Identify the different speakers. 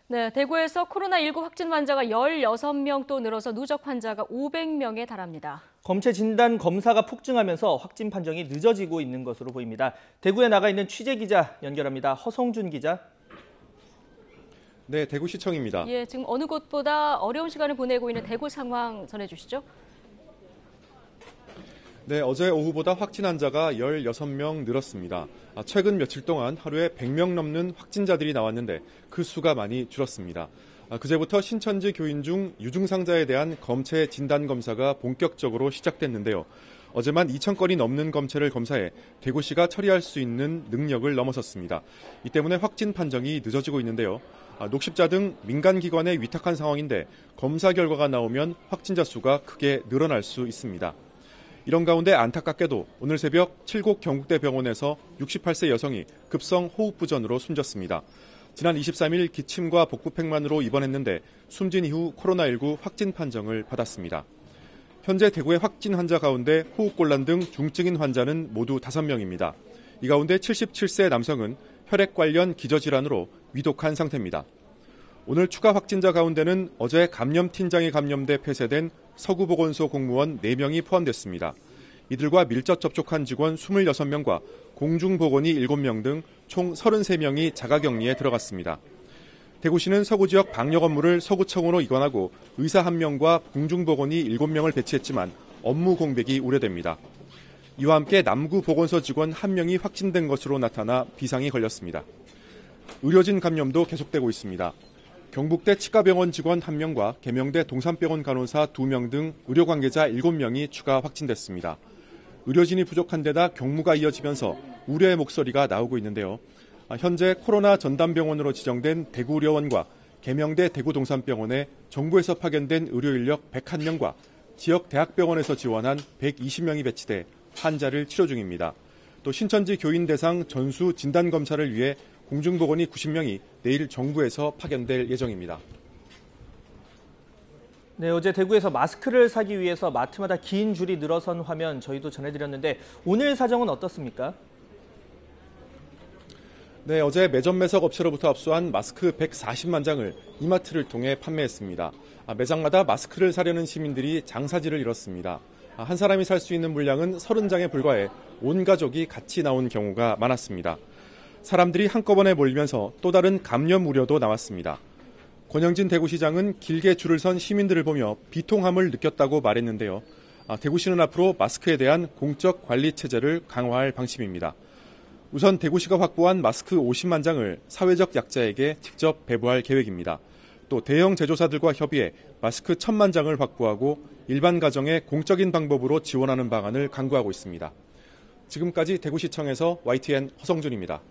Speaker 1: 네, 대구에서 코로나19 확진 환자가 16명 또 늘어서 누적 환자가 500명에 달합니다.
Speaker 2: 검체 진단 검사가 폭증하면서 확진 판정이 늦어지고 있는 것으로 보입니다. 대구에 나가 있는 취재 기자 연결합니다. 허성준 기자.
Speaker 3: 네, 대구시청입니다.
Speaker 1: 예, 지금 어느 곳보다 어려운 시간을 보내고 있는 대구 상황 전해주시죠.
Speaker 3: 네, 어제 오후보다 확진 환자가 16명 늘었습니다. 최근 며칠 동안 하루에 100명 넘는 확진자들이 나왔는데 그 수가 많이 줄었습니다. 그제부터 신천지 교인 중 유증상자에 대한 검체 진단 검사가 본격적으로 시작됐는데요. 어제만 2,000건이 넘는 검체를 검사해 대구시가 처리할 수 있는 능력을 넘어섰습니다. 이 때문에 확진 판정이 늦어지고 있는데요. 녹십자 등 민간기관에 위탁한 상황인데 검사 결과가 나오면 확진자 수가 크게 늘어날 수 있습니다. 이런 가운데 안타깝게도 오늘 새벽 칠곡 경북대 병원에서 68세 여성이 급성 호흡부전으로 숨졌습니다. 지난 23일 기침과 복부팽만으로 입원했는데 숨진 이후 코로나19 확진 판정을 받았습니다. 현재 대구의 확진 환자 가운데 호흡곤란 등 중증인 환자는 모두 5명입니다. 이 가운데 77세 남성은 혈액 관련 기저질환으로 위독한 상태입니다. 오늘 추가 확진자 가운데는 어제 감염팀장이 감염돼 폐쇄된 서구보건소 공무원 4명이 포함됐습니다. 이들과 밀접 접촉한 직원 26명과 공중보건이 7명 등 총 33명이 자가격리에 들어갔습니다. 대구시는 서구 지역 방역 업무를 서구청으로 이관하고 의사 1명과 공중보건이 7명을 배치했지만 업무 공백이 우려됩니다. 이와 함께 남구 보건소 직원 1명이 확진된 것으로 나타나 비상이 걸렸습니다. 의료진 감염도 계속되고 있습니다. 경북대 치과병원 직원 1명과 계명대 동산병원 간호사 2명 등 의료 관계자 7명이 추가 확진됐습니다. 의료진이 부족한 데다 경무가 이어지면서 우려의 목소리가 나오고 있는데요. 현재 코로나 전담병원으로 지정된 대구의료원과 계명대 대구동산병원에 정부에서 파견된 의료 인력 101명과 지역 대학병원에서 지원한 120명이 배치돼 환자를 치료 중입니다. 또 신천지 교인 대상 전수 진단검사를 위해 공중보건이 90명이 내일 정부에서 파견될 예정입니다.
Speaker 2: 네, 어제 대구에서 마스크를 사기 위해서 마트마다 긴 줄이 늘어선 화면 저희도 전해드렸는데 오늘 사정은 어떻습니까?
Speaker 3: 네, 어제 매점 매석 업체로부터 압수한 마스크 140만 장을 이마트를 통해 판매했습니다. 매장마다 마스크를 사려는 시민들이 장사지를 잃었습니다. 한 사람이 살 수 있는 물량은 30장에 불과해 온 가족이 같이 나온 경우가 많았습니다. 사람들이 한꺼번에 몰리면서 또 다른 감염 우려도 나왔습니다. 권영진 대구시장은 길게 줄을 선 시민들을 보며 비통함을 느꼈다고 말했는데요. 대구시는 앞으로 마스크에 대한 공적 관리 체제를 강화할 방침입니다. 우선 대구시가 확보한 마스크 50만 장을 사회적 약자에게 직접 배부할 계획입니다. 또 대형 제조사들과 협의해 마스크 1,000만 장을 확보하고 일반 가정에 공적인 방법으로 지원하는 방안을 강구하고 있습니다. 지금까지 대구시청에서 YTN 허성준입니다.